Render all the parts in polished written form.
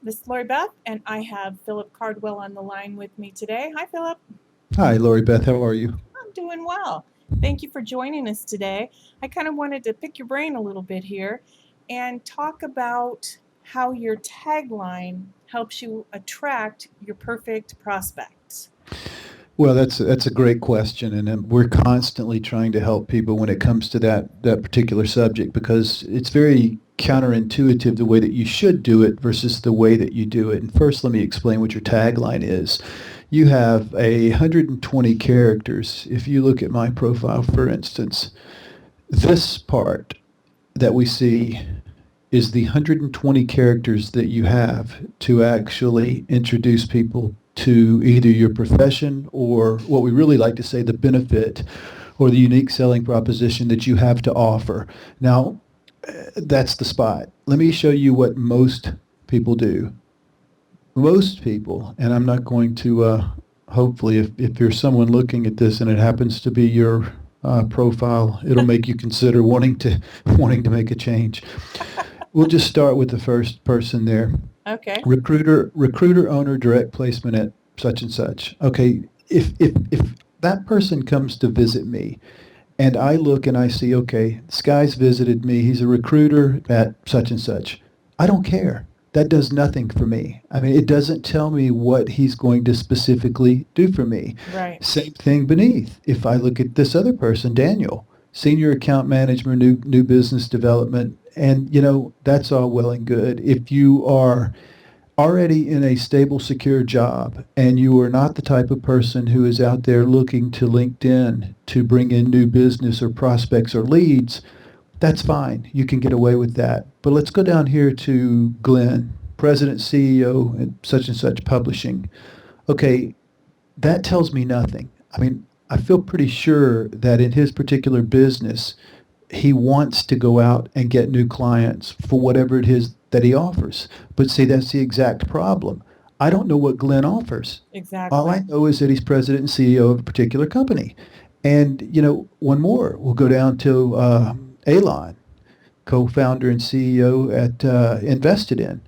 This is Lori Beth, and I have Philip Cardwell on the line with me today. Hi, Philip. Hi, Lori Beth. How are you? I'm doing well. Thank you for joining us today. I kind of wanted to pick your brain a little bit here and talk about how your tagline helps you attract your perfect prospects. Well, that's a great question, and we're constantly trying to help people when it comes to that particular subject because it's very counterintuitive the way that you should do it versus the way that you do it. And first, let me explain what your tagline is. You have 120 characters. If you look at my profile, for instance, this part that we see is the 120 characters that you have to actually introduce people to either your profession or what we really like to say the benefit or the unique selling proposition that you have to offer. Now, that's the spot. Let me show you what most people do. Most people, and I'm not going to, hopefully, if you're someone looking at this and it happens to be your profile, it'll make you consider wanting to make a change. We'll just start with the first person there. Okay. Recruiter, owner, direct placement at such and such. Okay, if that person comes to visit me, and I look and I see, okay, this guy's visited me. He's a recruiter at such and such. I don't care. That does nothing for me. I mean, it doesn't tell me what he's going to specifically do for me. Right. Same thing beneath. If I look at this other person, Daniel, senior account manager, new business development, and that's all well and good. If you are already in a stable, secure job and you are not the type of person who is out there looking to LinkedIn to bring in new business or prospects or leads, that's fine. You can get away with that. But let's go down here to Glenn, President, CEO at such and such publishing. Okay, that tells me nothing. I mean, I feel pretty sure that in his particular business, he wants to go out and get new clients for whatever it is that he offers. But see, that's the exact problem. I don't know what Glenn offers. All I Exactly. know is that he's president and CEO of a particular company. And, one more. We'll go down to Alon, co-founder and CEO at Invested In.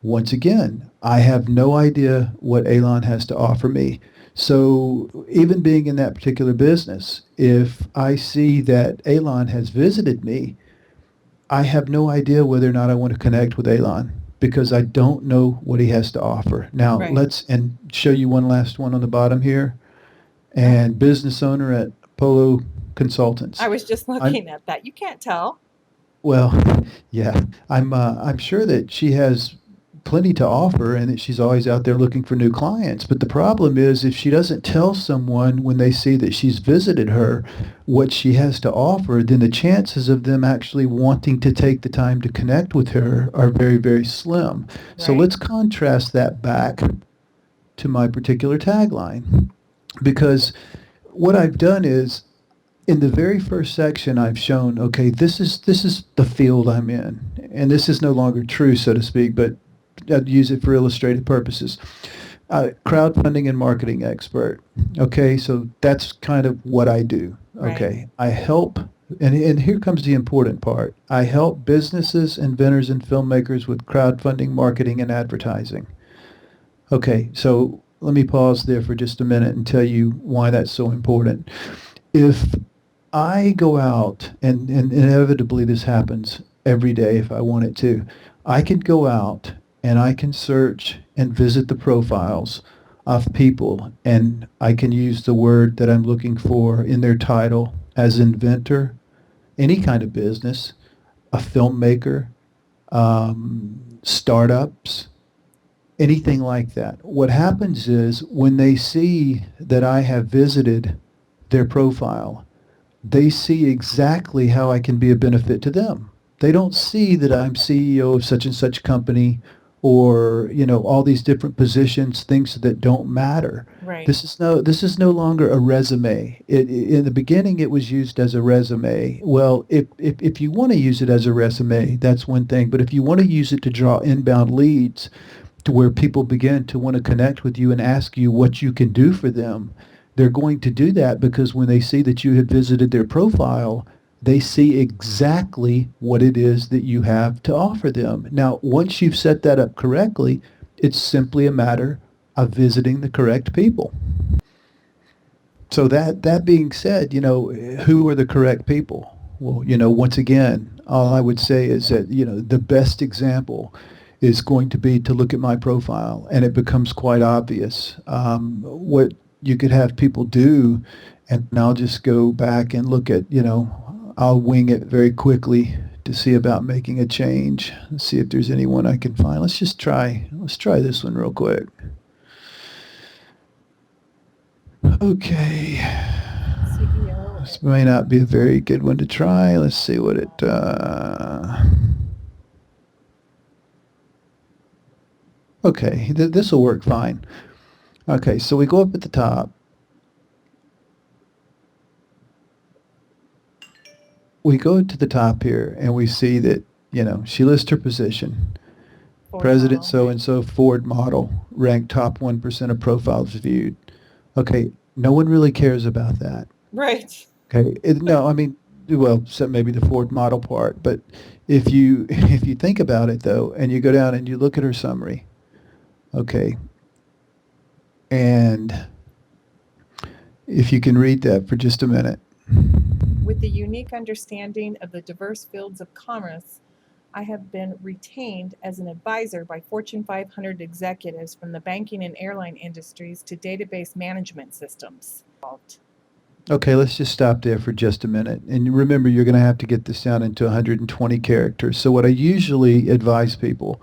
Once again, I have no idea what Alon has to offer me. So even being in that particular business, if I see that Alon has visited me, I have no idea whether or not I want to connect with Alon because I don't know what he has to offer. Now Right. let's and show you one last one on the bottom here. Oh, And business owner at Polo I Consultants. was just I'm looking at that. You can't tell. Well, yeah, I'm sure that she has plenty to offer and that she's always out there looking for new clients. But the problem is if she doesn't tell someone when they see that she's visited her what she has to offer, then the chances of them actually wanting to take the time to connect with her are very, very slim. So Right. let's contrast that back to my particular tagline because what I've done is in the very first section I've shown, okay, this is the field I'm in, and this is no longer true, so to speak, but I'd use it for illustrative purposes. Crowdfunding and marketing expert. Okay, so that's kind of what I do. Right. Okay, I help, and here comes the important part. I help businesses, inventors, and filmmakers with crowdfunding, marketing, and advertising. Okay, so let me pause there for just a minute and tell you why that's so important. If I go out, and inevitably this happens every day if I want it to, I can go out and I can search and visit the profiles of people, and I can use the word that I'm looking for in their title as inventor, any kind of business, a filmmaker, startups, anything like that. What happens is when they see that I have visited their profile, they see exactly how I can be a benefit to them. They don't see that I'm CEO of such and such company or, all these different positions, things that don't matter. Right. This is no longer a resume. In the beginning, it was used as a resume. Well, if you want to use it as a resume, that's one thing. But if you want to use it to draw inbound leads to where people begin to want to connect with you and ask you what you can do for them, they're going to do that because when they see that you have visited their profile, they see exactly what it is that you have to offer them. Now, once you've set that up correctly, it's simply a matter of visiting the correct people. So that being said, who are the correct people? Well, once again, all I would say is that, the best example is going to be to look at my profile, and it becomes quite obvious what you could have people do, and I'll just go back and look at, I'll wing it very quickly to see about making a change. Let's see if there's anyone I can find. Let's try this one real quick. Okay. CEO. This may not be a very good one to try. Let's see what it. Okay, this will work fine. Okay, so we go up at the top. We go to the top here, and we see that she lists her position. Ford President model. so and so Ford model ranked top 1% of profiles viewed. Okay, no one really cares about that. Right. Okay. No, I mean, well, except maybe the Ford model part. But if you if you think about it though, and you go down and you look at her summary, okay, and if you can read that for just a minute. With the unique understanding of the diverse fields of commerce, I have been retained as an advisor by Fortune 500 executives from the banking and airline industries to database management systems. Okay, let's just stop there for just a minute. And remember, you're going to have to get this down into 120 characters. So what I usually advise people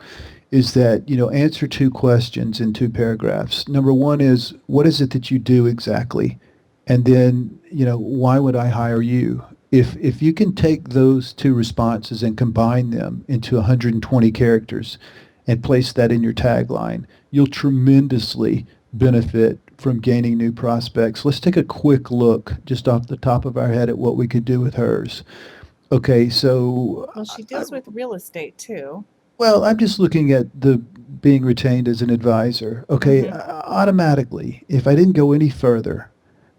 is that, answer two questions in two paragraphs. Number one is, what is it that you do exactly? And then, why would I hire you? If you can take those two responses and combine them into 120 characters and place that in your tagline, you'll tremendously benefit from gaining new prospects. Let's take a quick look just off the top of our head at what we could do with hers. Okay, so Well, she deals with real estate too. well, I'm just looking at the being retained as an advisor. Okay, automatically, if I didn't go any further,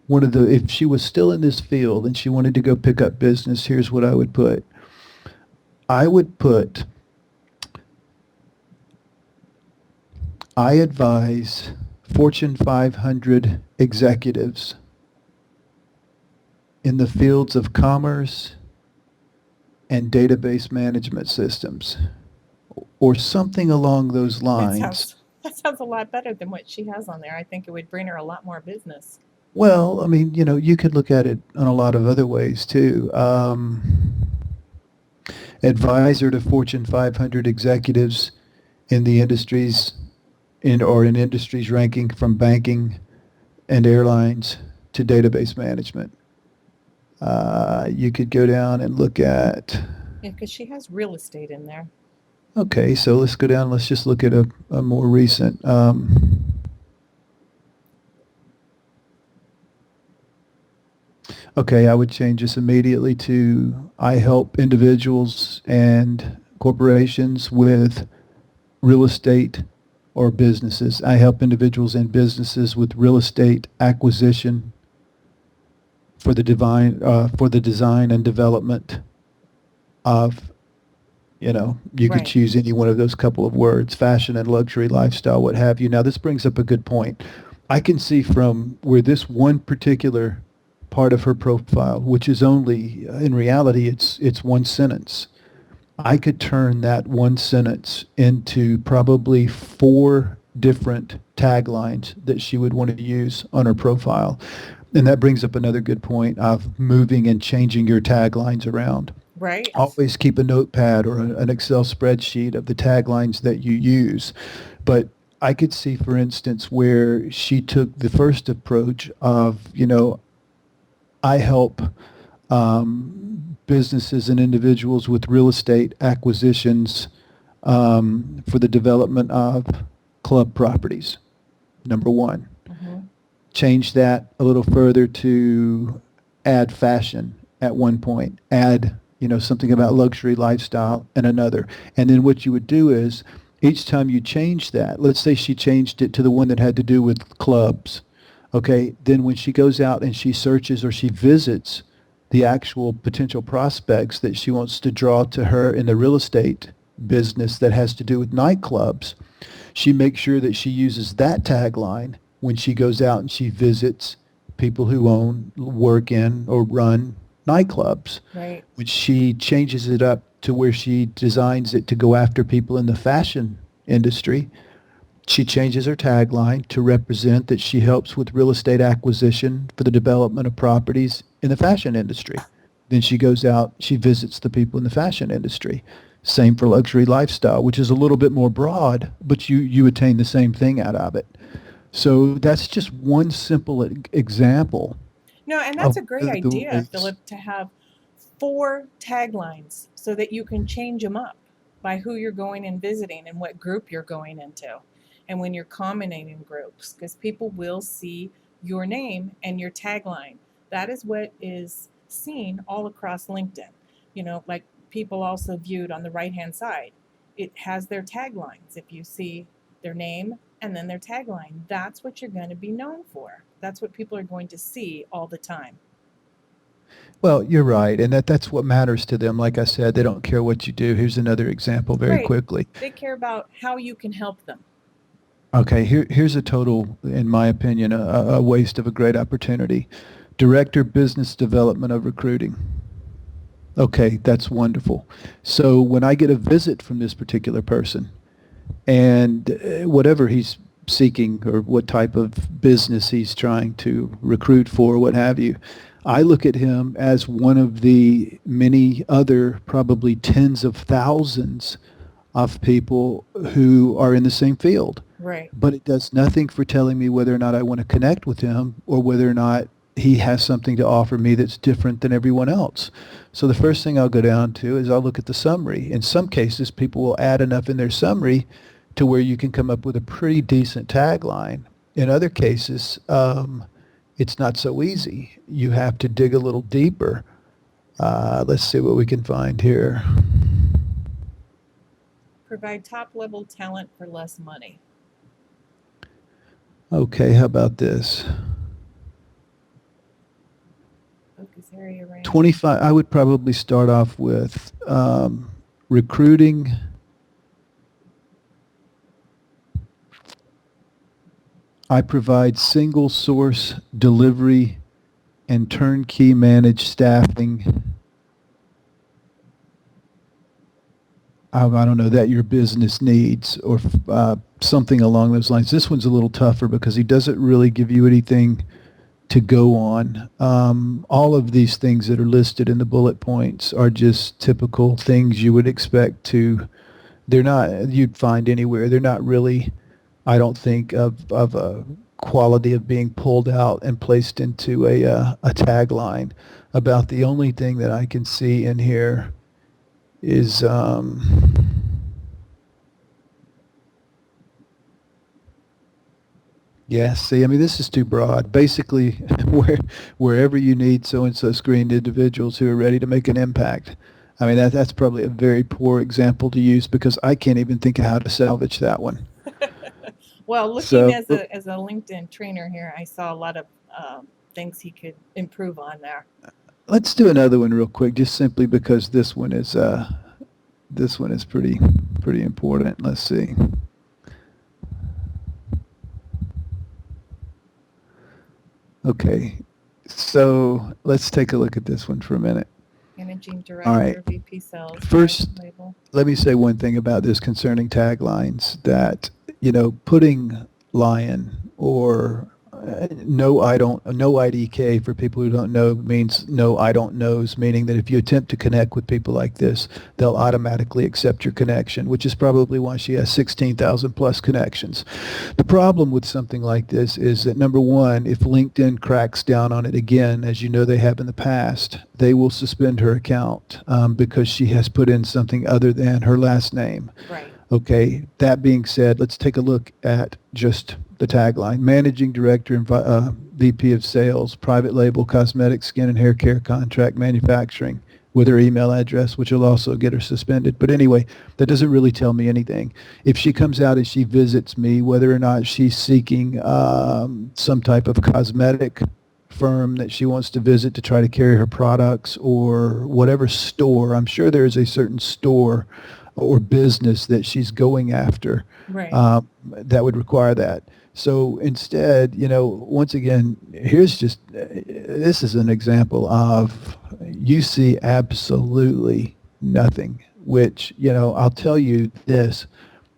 if she was still in this field and she wanted to go pick up business, here's what I would put. I would put, I advise Fortune 500 executives in the fields of commerce and database management systems, or something along those lines. That sounds a lot better than what she has on there. I think it would bring her a lot more business. Well, I mean, you could look at it in a lot of other ways too. Advisor to Fortune 500 executives in the industries in industries ranking from banking and airlines to database management. You could go down and look at. Yeah, because she has real estate in there. Okay, so let's go down. Let's just look at a more recent. Okay, I would change this immediately to I help individuals and corporations with real estate or businesses. I help individuals and businesses with real estate acquisition for the design and development of, you could Right. choose any one of those couple of words, fashion and luxury, lifestyle, what have you. Now, this brings up a good point. I can see from where this one particular part of her profile, which is only, in reality, it's one sentence. I could turn that one sentence into probably 4 different taglines that she would want to use on her profile. And that brings up another good point of moving and changing your taglines around. Right. Always keep a notepad or an Excel spreadsheet of the taglines that you use. But I could see, for instance, where she took the first approach of, I help businesses and individuals with real estate acquisitions for the development of club properties, number one. Change that a little further to add fashion at one point, add, something about luxury lifestyle and another. And then what you would do is each time you change that, let's say she changed it to the one that had to do with clubs. Okay, then when she goes out and she searches or she visits the actual potential prospects that she wants to draw to her in the real estate business that has to do with nightclubs. She makes sure that she uses that tagline when she goes out and she visits people who own, work in, or run nightclubs. Right. When she changes it up to where she designs it to go after people in the fashion industry, she changes her tagline to represent that she helps with real estate acquisition for the development of properties in the fashion industry. Then she goes out, she visits the people in the fashion industry. Same for luxury lifestyle, which is a little bit more broad, but you attain the same thing out of it. So that's just one simple example No, and that's of a great the idea, ways. Philip, to have 4 taglines so that you can change them up by who you're going and visiting and what group you're going into. And when you're commenting in groups, because people will see your name and your tagline. That is what is seen all across LinkedIn. Like people also viewed on the right hand side, it has their taglines. If you see their name and then their tagline, that's what you're going to be known for. That's what people are going to see all the time. Well, you're right, and that's what matters to them. Like I said, they don't care what you do. Here's another example very Right. quickly. They care about how you can help them. Okay, here's a total, in my opinion, a waste of a great opportunity. Director Business Development of Recruiting. Okay, that's wonderful. So when I get a visit from this particular person, and whatever he's seeking or what type of business he's trying to recruit for, what have you, I look at him as one of the many other, probably tens of thousands of people who are in the same field. Right. But it does nothing for telling me whether or not I want to connect with him or whether or not he has something to offer me that's different than everyone else. So the first thing I'll go down to is I'll look at the summary. In some cases, people will add enough in their summary to where you can come up with a pretty decent tagline. In other cases, it's not so easy. You have to dig a little deeper. Let's see what we can find here. Provide top level talent for less money. Okay, how about this? Focus area range. 25, I would probably start off with recruiting. I provide single source delivery and turnkey managed staffing. I don't know, that your business needs or something along those lines. This one's a little tougher because he doesn't really give you anything to go on. All of these things that are listed in the bullet points are just typical things you would expect they're not, you'd find anywhere. They're not really, I don't think, of a quality of being pulled out and placed into a tagline. About the only thing that I can see in here is yeah, see, I mean, this is too broad. Basically, wherever you need so-and-so screened individuals who are ready to make an impact. I mean, that's probably a very poor example to use because I can't even think of how to salvage that one. Well, looking So as a LinkedIn trainer here, I saw a lot of things he could improve on there. let's do another one real quick, just simply because this one is pretty important. Let's see. Okay, so let's take a look at this one for a minute. Managing All right. director, VP sales, First, private label. let me say one thing about this concerning taglines that, putting lion or no IDK for people who don't know means no I don't knows, meaning that if you attempt to connect with people like this, they'll automatically accept your connection, which is probably why she has 16,000 plus connections. The problem with something like this is that, number one, if LinkedIn cracks down on it again, as you know they have in the past, they will suspend her account because she has put in something other than her last name. Right. Okay, that being said, let's take a look at just the tagline. Managing Director and VP of Sales, Private Label, Cosmetic, Skin and Hair Care, Contract Manufacturing, with her email address, which will also get her suspended. But anyway, that doesn't really tell me anything. If she comes out and she visits me, whether or not she's seeking some type of cosmetic firm that she wants to visit to try to carry her products, or whatever store. I'm sure there is a certain store or business that she's going after Right. that would require that. So instead, once again, here's just this is an example of you see absolutely nothing, which, I'll tell you this,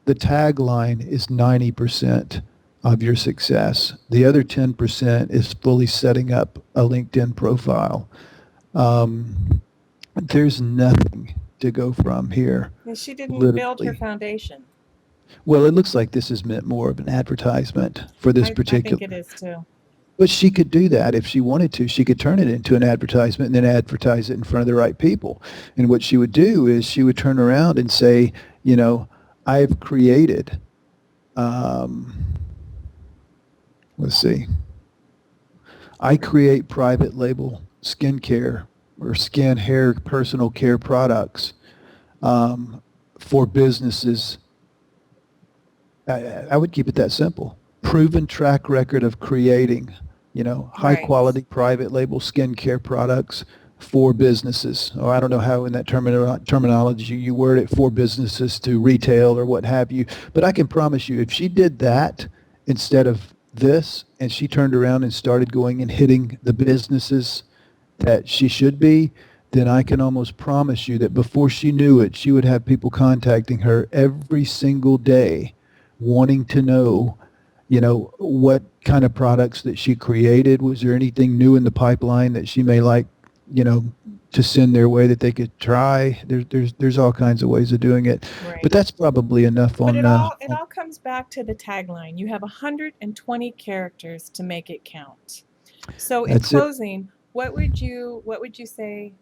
the tagline is 90% of your success. The other 10% is fully setting up a LinkedIn profile. There's nothing to go from here. And she didn't build her Literally. foundation. Well, it looks like this is meant more of an advertisement for this I think particular. it is too. But she could do that if she wanted to. She could turn it into an advertisement and then advertise it in front of the right people. And what she would do is she would turn around and say, I've created, um, let's see, I create private label skincare or skin, hair, personal care products for businesses. I would keep it that simple. Proven track record of creating, high Right. quality private label skincare products for businesses. Or I don't know how in that terminology you word it, for businesses to retail or what have you. But I can promise you, if she did that instead of this, and she turned around and started going and hitting the businesses that she should be, then I can almost promise you that before she knew it, she would have people contacting her every single day wanting to know, what kind of products that she created. Was there anything new in the pipeline that she may like, you know, to send their way that they could try? There's all kinds of ways of doing it. Right. But that's probably enough But on, it all comes back to the tagline. You have 120 characters to make it count. So in that's it. closing, what would you say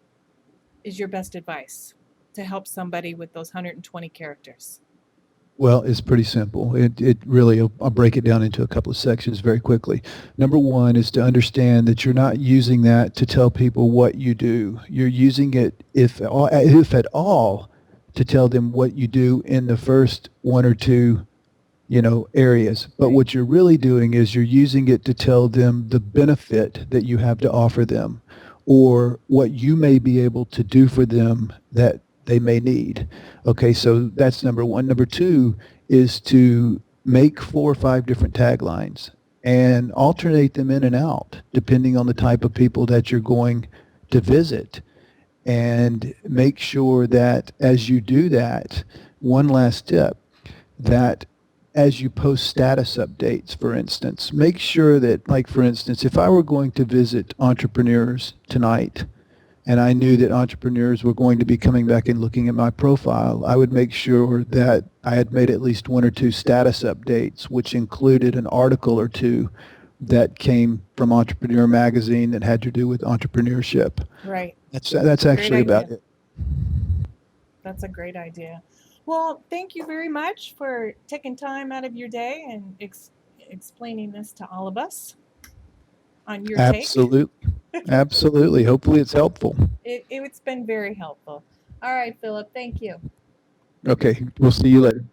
is your best advice to help somebody with those 120 characters? Well, it's pretty simple. It really, I'll break it down into a couple of sections very quickly. Number one is to understand that you're not using that to tell people what you do. You're using it, if at all, to tell them what you do in the first one or two, areas. But Right. what you're really doing is you're using it to tell them the benefit that you have to offer them, or what you may be able to do for them that they may need. Okay, so that's number one. Number two is to make 4 or 5 different taglines and alternate them in and out depending on the type of people that you're going to visit. And make sure that as you do that, one last tip, that as you post status updates, for instance, make sure that, like, for instance, if I were going to visit entrepreneurs tonight and I knew that entrepreneurs were going to be coming back and looking at my profile, I would make sure that I had made at least 1 or 2 status updates, which included an article or two that came from Entrepreneur Magazine that had to do with entrepreneurship. Right. That's actually about idea. it. That's a great idea. Well, thank you very much for taking time out of your day and explaining this to all of us on your take. Absolutely. Absolutely. Hopefully it's helpful. It's been very helpful. All right, Philip, thank you. Okay, we'll see you later.